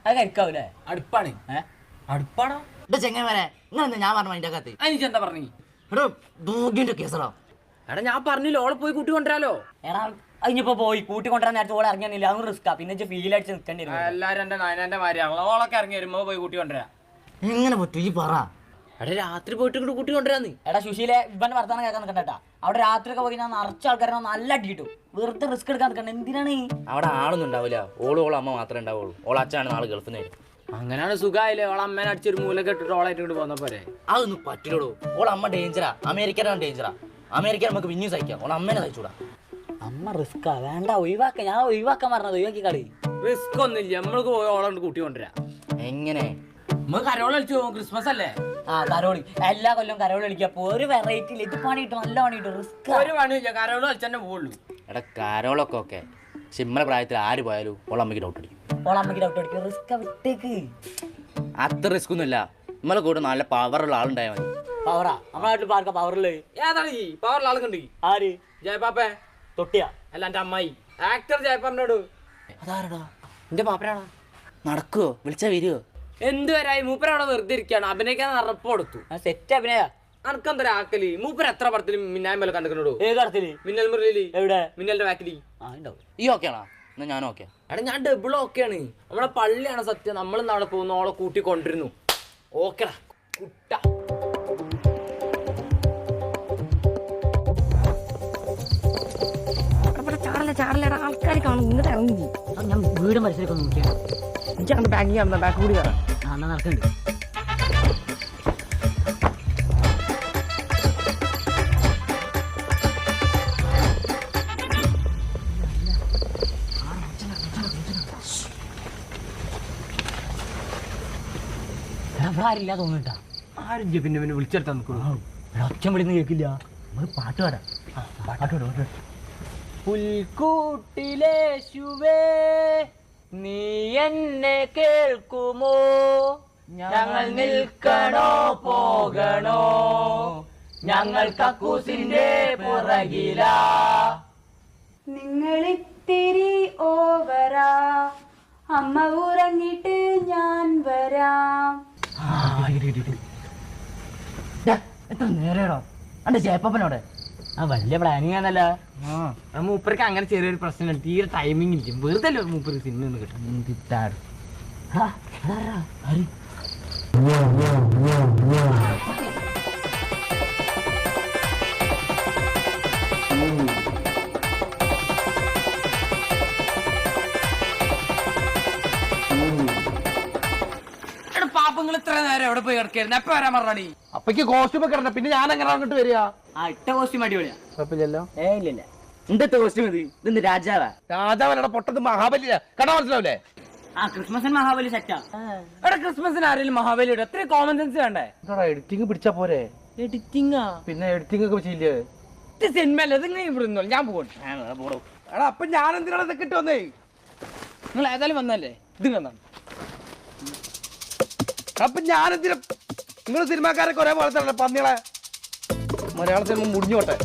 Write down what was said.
അത് കഴിക്കാവൂലേ? അടുപ്പാണ്. അടുപ്പാണോ ചെങ്ങന്മാരെ? നിങ്ങൾ ഞാൻ പറഞ്ഞു അതിന്റെ അകത്ത് എന്താ പറഞ്ഞു? എടോ ദൂകിന്റെ കേസറോ? എടാ ഞാൻ പറഞ്ഞില്ല ഓളെ പോയി കൂട്ടി കൊണ്ടുവരാലോ. എടാ അതിനിപ്പോ പോയി കൂട്ടി കൊണ്ടുവരാൻ നേരത്തെ ഓളെ ഇറങ്ങിയില്ല. അത് റിസ്ക്കാ. പിന്നെ ഫീൽ അടിച്ച് നിൽക്കേണ്ടി വരും. എല്ലാരും എന്റെ നയനന്റെ മാരിയാണല്ലോ. ഓളൊക്കെ ഇറങ്ങി വരുമ്പോ പോയി കൂട്ടി കൊണ്ടുവരാ. എങ്ങനെ പറ്റും ഈ പറ? എടാ രാത്രി പോയിട്ട് ഇങ്ങോട്ട് കൂട്ടി കൊണ്ടുവരാന്ന്. എടാ സുശീലെ ഇവന്റെ വർത്താനം കേൾക്കാൻ നിൽക്കണ്ടാ. അവിടെ രാത്രിയൊക്കെ പോയി ഞാൻ നിറച്ച ആൾക്കാരെ നല്ല അടിയിട്ടു. വെറുതെ റിസ്ക് എടുക്കാൻ നിൽക്കണ്ട. എന്തിനാണ്? അവിടെ ആളൊന്നും ഉണ്ടാവില്ല. ഓളും അമ്മ മാത്രമേ ഉണ്ടാവുള്ളൂ. ഓള അച്ഛനാണ് നാളെ ഗൾഫിൽ നിന്ന്. അങ്ങനെയാണ് സുഖമായില്ലേ? ഓളെ അമ്മേനെ അടിച്ചൊരു മൂലം കെട്ടിട്ട് ഓളായിട്ട് ഇങ്ങോട്ട് പോന്ന പോരെ. അതൊന്നും പറ്റില്ലടോ. ഓളെ അമ്മ ഡേഞ്ചറാ. അമേരിക്കയിലാണ് ഡേഞ്ചറാ. അമേരിക്ക നമുക്ക് പിന്നെയും സഹിക്കാം. ഓളെ അമ്മേനെ സഹിച്ചൂടാ. അമ്മ റിസ്ക്കാ. വേണ്ട ഒഴിവാക്ക. ഞാൻ ഒഴിവാക്കാൻ പറഞ്ഞത് ഒഴിവാക്കി കളി. റിസ്ക് ഒന്നുമില്ല. നമ്മൾക്ക് പോയി ഓളെ കൂട്ടി കൊണ്ടുവരാം. എങ്ങനെ? നമുക്ക് കരോള കളിച്ചു പോകും. ക്രിസ്മസ് അല്ലേ? കരോളി എല്ലാ കൊല്ലം കരോളി കളിക്കപ്പോ ഒരു വെറൈറ്റി ഇത് പണിയിട്ട് നല്ല പണിയിട്ട് റിസ്ക്. ഒരു പണിയില്ല. കരോള കളിച്ചന്നെ പോകുള്ളൂ. എടാ കരോളൊക്കെ ഓക്കെ. സിമ്മല പ്രായത്തിൽ ആര് പോയാലും ഓളമ്മയ്ക്ക് ഡൗട്ട് അടിക്കും. ഓളമ്മയ്ക്ക് ഡൗട്ട് അടിക്കും. റിസ്ക് വിട്ടേക്ക്. അത്ര റിസ്ക് ഒന്നുമില്ല. നമ്മളെ കൂടെ നല്ല പവറുള്ള ആളുണ്ടായാൽ മതി. പവറാ? നമ്മുടെ നാട്ടിൽ പാർക്ക പവറില്ലേ? ഏതാണ് ഈ പവറുള്ള ആളുണ്ട്? ആര്? ജയപാപ്പേ. തൊട്ടിയാ? അല്ല എന്റെ അമ്മായി ആക്ടർ ജയപ്പാപ്പനോട്. അതാരടാ? എന്റെ പാപ്പനാണോ? നടക്കുവോ? വിളിച്ചാ വരുവോ? എന്തുവരായി? മൂപ്പരവിടെ വെറുതെ ഇരിക്കുകയാണ്. അഭിനയിക്കാൻ ഉറപ്പ് കൊടുത്തു. സെറ്റ് അഭിനയ. അനക്കെന്താ ആക്കല്? മൂപ്പര് എത്ര പടത്തിലും മിന്നായ്മല കണ്ടിട്ടുണ്ടോ? ഏത് പടത്തില്? മിന്നൽ മുരളിയില്. എവിടെ? മിന്നലിന്റെ ബാക്കില്. ഈ ഓക്കെയാണോ? എന്നാ ഞാനും ഓക്കെ. എടാ ഞാൻ ഡബിൾ ഓക്കെയാണ്. നമ്മളെ പള്ളിയാണ് സത്യം. നമ്മൾ അവിടെ പോകുന്നു. ഓളെ കൂട്ടി കൊണ്ടിരുന്നു. ഓക്കെടാ കുട്ട. ചാറിലടാ ആൾക്കാർ കാണും. ഇങ്ങോട്ട് ഇറങ്ങി. ഞാൻ വീട് മത്സരിക്കാൻ നോക്കിയാണ്. എനിക്ക് ബാങ്ക് ചെയ്യാം. ബാക്ക് കൂടി കാണാം. എന്നാ നടക്കുന്നുണ്ട്. ആരില്ല തോന്നിട്ടാ. ആരും പിന്നെ പിന്നെ വിളിച്ചെടുത്താ നിൽക്കുന്നു. ഒച്ചം വിളിന്ന് കേൾക്കില്ല. നമ്മൾ പാട്ട് പാടാം. പാട്ട് പുൽക്കൂട്ടിലേശുവേ നീ എന്നെ കേൾക്കുമോ? ഞങ്ങൾ നിൽക്കണോ പോകണോ? ഞങ്ങൾ കക്കൂസിന്റെ പുറകിലാ. നിങ്ങളിത്തിരി ഓവറാ. അമ്മ ഉറങ്ങിട്ട് ഞാൻ വരാം. എത്ര നേരോ അന്റെ ചേപ്പനോടെ? വലിയ പ്ലാനിങ് ആണല്ലോ. മൂപ്പർക്ക് അങ്ങനെ ചെറിയൊരു പ്രശ്നം. തീരെ ടൈമിംഗ് ഇരിക്കും. വെറുതെ മൂപ്പർക്ക് സിനിമ ഒന്ന് കിട്ടും. പാപ്പങ്ങൾ ഇത്ര നേരം എവിടെ പോയി കിടക്കായിരുന്നു? എപ്പ വരാൻ പറഞ്ഞാടി? അപ്പക്ക് കോസ്റ്റ്യൂം ഒക്കെ ഇടണം. പിന്നെ ഞാൻ എങ്ങനെ അങ്ങോട്ട് വരിക? ഇട്ട കോസ്റ്റ്യൂം അടിപൊളിയാ. കുഴപ്പമില്ലല്ലോ. ഇല്ല എന്തത്തെ കോസ്റ്റ്യൂം ഇത്? ഇതെന്ത് രാജാവാ? രാജാവനടെ പൊട്ടത് മഹാബലിയാ. കണ്ടാ മനസ്സിലാവില്ലേ? ക്രിസ്മസിന് മഹാബലി സെറ്റാ. എടാ ക്രിസ്മസിന് ആരെങ്കിലും മഹാബലിയുടെ എത്ര കോമൺ സെൻസ് വേണ്ടേ? എഡിറ്റിംഗ് പിടിച്ചാ പോരെ? എഡിറ്റിംഗാ? പിന്നെ എഡിറ്റിംഗ് ഒക്കെ ചെയ്യില്ലേ? സിനിമ അല്ലേ? ഇത് ഇങ്ങനെ ഇവിടെ നിന്നോ. ഞാൻ പോകട്ടെ. എടാ അപ്പൊ ഞാൻ എന്തിനാണ് ഇതൊക്കെ ഇട്ട് വന്നേ? നിങ്ങൾ ഏതായാലും വന്നല്ലേ? ഇത് വന്നാ അപ്പൊ ഞാനെന്തിനാ? നിങ്ങൾ സിനിമാക്കാരൊക്കെ ഒരേ പോലെ തന്നെ പന്നികളെ. മലയാള സിനിമ മുടിഞ്ഞോട്ടെ.